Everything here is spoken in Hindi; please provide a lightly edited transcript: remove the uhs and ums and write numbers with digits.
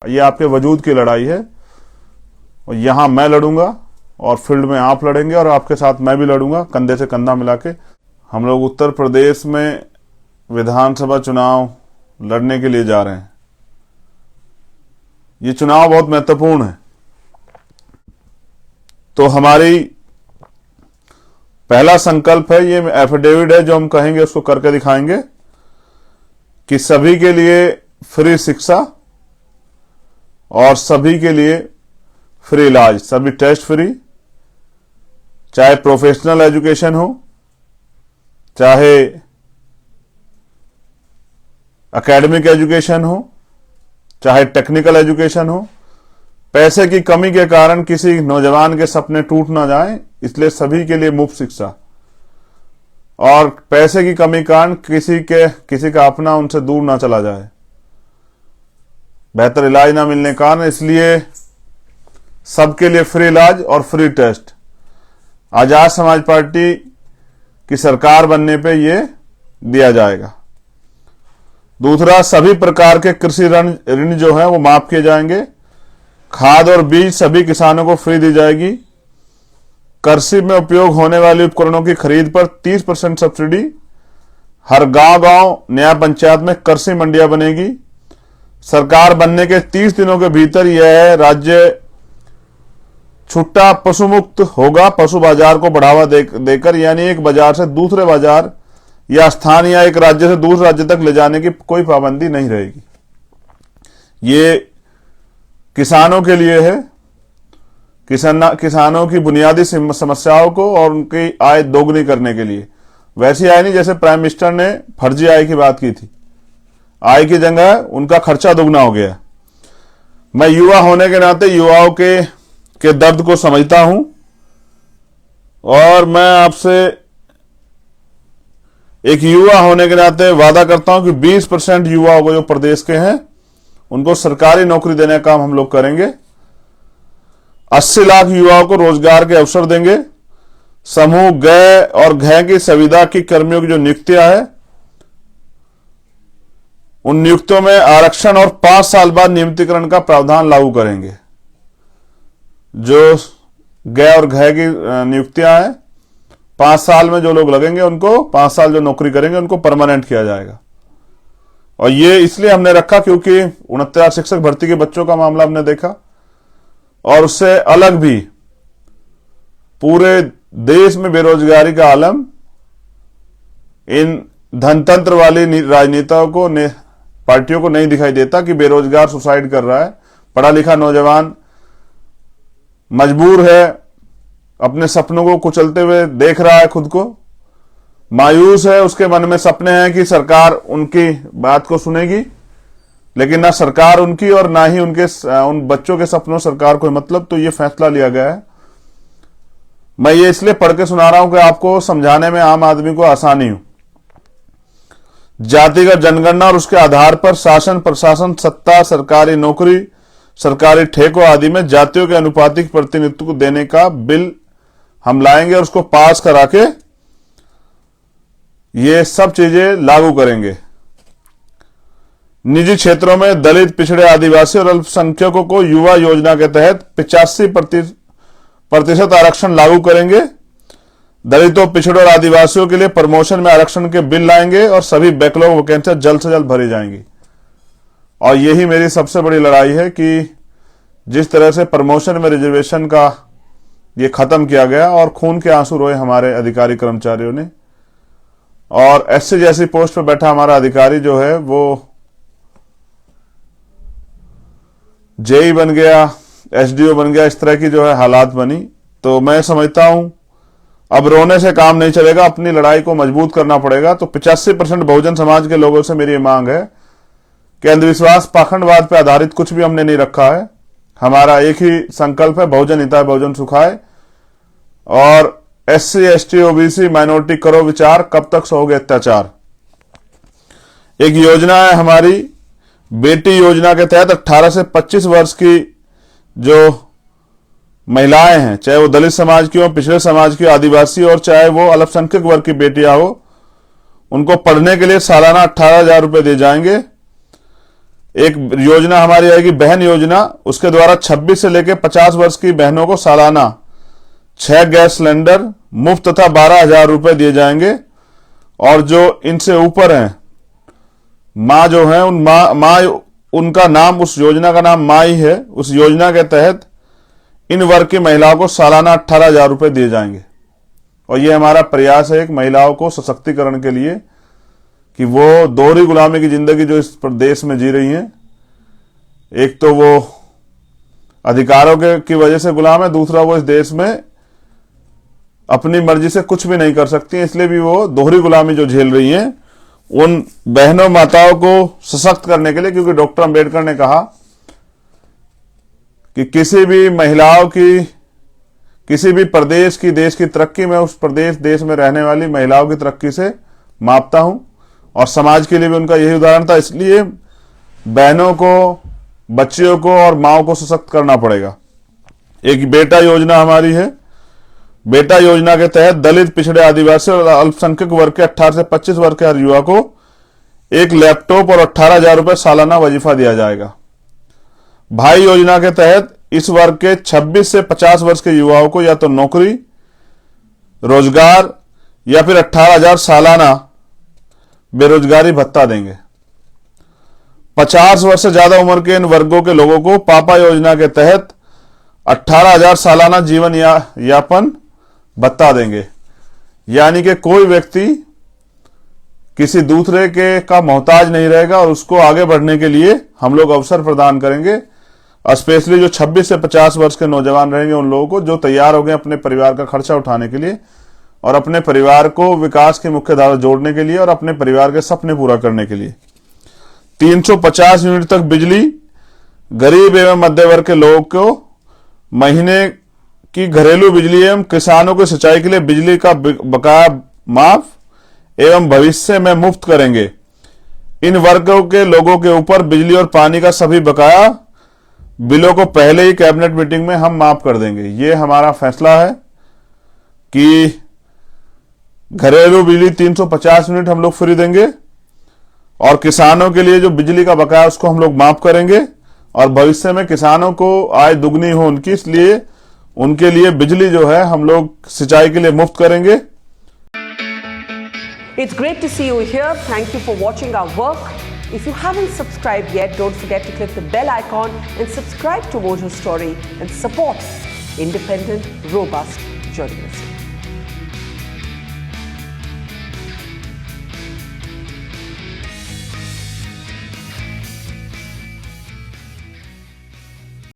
ये आपके वजूद की लड़ाई है और यहां मैं लड़ूंगा और फील्ड में आप लड़ेंगे और आपके साथ मैं भी लड़ूंगा, कंधे से कंधा मिला के। हम लोग उत्तर प्रदेश में विधानसभा चुनाव लड़ने के लिए जा रहे हैं। ये चुनाव बहुत महत्वपूर्ण है। तो हमारी पहला संकल्प है, ये एफिडेविट है जो हम कहेंगे उसको करके दिखाएंगे, कि सभी के लिए फ्री शिक्षा और सभी के लिए फ्री इलाज, सभी टेस्ट फ्री, चाहे प्रोफेशनल एजुकेशन हो, चाहे एकेडमिक एजुकेशन हो, चाहे टेक्निकल एजुकेशन हो। पैसे की कमी के कारण किसी नौजवान के सपने टूट ना जाएं, इसलिए सभी के लिए मुफ्त शिक्षा। और पैसे की कमी के कारण किसी का अपना उनसे दूर ना चला जाए, बेहतर इलाज ना मिलने के कारण, इसलिए सबके लिए फ्री इलाज और free test. Azad Samaj party की सरकार बनने पे ये दिया जाएगा। दूसरा, सभी प्रकार के कृषि ऋण जो है वो माफ किए जाएंगे। खाद और बीज सभी किसानों को फ्री दी जाएगी। कृषि में उपयोग होने वाले उपकरणों की खरीद पर 30% सब्सिडी। हर गांव नया पंचायत में कृषि मंडियां बनेगी। सरकार बनने के 30 दिनों के भीतर यह राज्य छुट्टा पशु मुक्त होगा। पशु बाजार को बढ़ावा देकर, यानी एक बाजार से दूसरे बाजार या स्थान या एक राज्य से दूसरे राज्य तक ले जाने की कोई पाबंदी नहीं रहेगी। ये किसानों के लिए है, किसानों की बुनियादी समस्याओं को और उनकी आय दोगुनी करने के लिए। वैसी आय नहीं जैसे प्राइम मिनिस्टर ने फर्जी आय की बात की थी। आय की जगह उनका खर्चा दोगुना हो गया। मैं युवा होने के नाते युवाओं के दर्द को समझता हूं और मैं आपसे एक युवा होने के नाते वादा करता हूं कि 20% युवाओं को जो प्रदेश के हैं उनको सरकारी नौकरी देने का काम हम लोग करेंगे। 80 लाख युवाओं को रोजगार के अवसर देंगे। समूह ग और घ की संविदा की कर्मियों की जो नियुक्तियां है, उन नियुक्तियों में आरक्षण और 5 साल बाद नियमितीकरण का प्रावधान लागू करेंगे। जो ग और घ की नियुक्तियां हैं, 5 साल में जो लोग लगेंगे उनको 5 साल जो नौकरी करेंगे उनको परमानेंट किया जाएगा। और ये इसलिए हमने रखा क्योंकि 69 शिक्षक भर्ती के बच्चों का मामला हमने देखा और उससे अलग भी पूरे देश में बेरोजगारी का आलम इन धनतंत्र वाली राजनेताओं को पार्टियों को नहीं दिखाई देता कि बेरोजगार सुसाइड कर रहा है। पढ़ा लिखा नौजवान मजबूर है, अपने सपनों को कुचलते हुए देख रहा है, खुद को मायूस है, उसके मन में सपने हैं कि सरकार उनकी बात को सुनेगी, लेकिन ना सरकार उनकी और ना ही उन बच्चों के सपनों सरकार को मतलब। तो ये फैसला लिया गया है। मैं ये इसलिए पढ़ के सुना रहा हूं कि आपको समझाने में आम आदमी को आसानी हो। जातिगत जनगणना और उसके आधार पर शासन प्रशासन सत्ता, सरकारी नौकरी, सरकारी ठेकों आदि में जातियों के अनुपातिक प्रतिनिधित्व को देने का बिल हम लाएंगे और उसको पास करा के ये सब चीजें लागू करेंगे। निजी क्षेत्रों में दलित, पिछड़े, आदिवासी और अल्पसंख्यकों को युवा योजना के तहत 85% आरक्षण लागू करेंगे। दलितों, पिछड़ों और आदिवासियों के लिए प्रमोशन में आरक्षण के बिल लाएंगे और सभी बैकलॉग वैकेंसी जल्द से जल्द भरी जाएंगी। और यही मेरी सबसे बड़ी लड़ाई है कि जिस तरह से प्रमोशन में रिजर्वेशन का ये खत्म किया गया और खून के आंसू रोए हमारे अधिकारी कर्मचारियों ने, और एससी जैसी पोस्ट पर बैठा हमारा अधिकारी जो है वो जेई बन गया, एसडीओ बन गया, इस तरह की जो है हालात बनी। तो मैं समझता हूं अब रोने से काम नहीं चलेगा, अपनी लड़ाई को मजबूत करना पड़ेगा। तो 85% बहुजन समाज के लोगों से मेरी मांग है कि अंधविश्वास, पाखंडवाद पर आधारित कुछ भी हमने नहीं रखा है। हमारा एक ही संकल्प है, बहुजन हिताय बहुजन सुखाय। और एससी, एसटी, ओबीसी, माइनॉरिटी करो विचार, कब तक सहोगे अत्याचार। एक योजना है हमारी बेटी योजना के तहत 18 से 25 वर्ष की जो महिलाएं हैं, चाहे वो दलित समाज की हो, पिछड़े समाज की, आदिवासी और चाहे वो अल्पसंख्यक वर्ग की बेटियां हो, उनको पढ़ने के लिए सालाना 18,000 रुपए दिए जाएंगे। एक योजना हमारी आएगी बहन योजना, उसके द्वारा 26 से लेकर 50 वर्ष की बहनों को सालाना 6 गैस सिलेंडर मुफ्त तथा 12,000 रुपए दिए जाएंगे। और जो इनसे ऊपर हैं, माँ जो है, उन माँ उनका नाम, उस योजना का नाम माँ ही है। उस योजना के तहत इन वर्ग की महिलाओं को सालाना 18,000 रुपए दिए जाएंगे। और ये हमारा प्रयास है एक महिलाओं को सशक्तिकरण के लिए, कि वो दोहरी गुलामी की जिंदगी जो इस प्रदेश में जी रही हैं, एक तो वो अधिकारों की वजह से गुलाम है, दूसरा वो इस देश में अपनी मर्जी से कुछ भी नहीं कर सकती है, इसलिए भी वो दोहरी गुलामी जो झेल रही हैं, उन बहनों माताओं को सशक्त करने के लिए, क्योंकि डॉक्टर अंबेडकर ने कहा कि किसी भी महिलाओं की, किसी भी प्रदेश की, देश की तरक्की में उस प्रदेश देश में रहने वाली महिलाओं की तरक्की से मापता हूं। और समाज के लिए भी उनका यही उदाहरण था। इसलिए बहनों को, बच्चियों को और माओं को सशक्त करना पड़ेगा। एक बेटा योजना हमारी है। बेटा योजना के तहत दलित, पिछड़े, आदिवासी और अल्पसंख्यक वर्ग के 18 से 25 वर्ग के हर युवा को एक लैपटॉप और 18,000 रुपए सालाना वजीफा दिया जाएगा। भाई योजना के तहत इस वर्ग के 26 से 50 वर्ष के युवाओं को या तो नौकरी, रोजगार या फिर 18,000 सालाना बेरोजगारी भत्ता देंगे। 50 वर्ष से ज्यादा उम्र के इन वर्गों के लोगों को पापा योजना के तहत 18,000 सालाना जीवन यापन भत्ता देंगे। यानी कि कोई व्यक्ति किसी दूसरे के का मोहताज नहीं रहेगा और उसको आगे बढ़ने के लिए हम लोग अवसर प्रदान करेंगे। स्पेशली जो 26 से 50 वर्ष के नौजवान रहेंगे, उन लोगों को जो तैयार हो गए अपने परिवार का खर्चा उठाने के लिए और अपने परिवार को विकास की मुख्य धारा जोड़ने के लिए और अपने परिवार के सपने पूरा करने के लिए। 350 यूनिट तक बिजली गरीब एवं मध्य वर्ग के लोगों को महीने की घरेलू बिजली एवं किसानों की सिंचाई के लिए बिजली का बकाया माफ एवं भविष्य में मुफ्त करेंगे। इन वर्गों के लोगों के ऊपर बिजली और पानी का सभी बकाया बिलों को पहले ही कैबिनेट मीटिंग में हम माफ कर देंगे। ये हमारा फैसला है कि घरेलू बिजली 350 यूनिट हम लोग फ्री देंगे और किसानों के लिए जो बिजली का बकाया उसको हम लोग माफ करेंगे और भविष्य में किसानों को आय दुगनी हो उनकी, इसलिए उनके लिए बिजली जो है हम लोग सिंचाई के लिए मुफ्त करेंगे। It's great to see you here. Thank you for watching our work. If you haven't subscribed yet, don't forget to click the bell icon and subscribe to Mojo Story and support independent, robust journalism.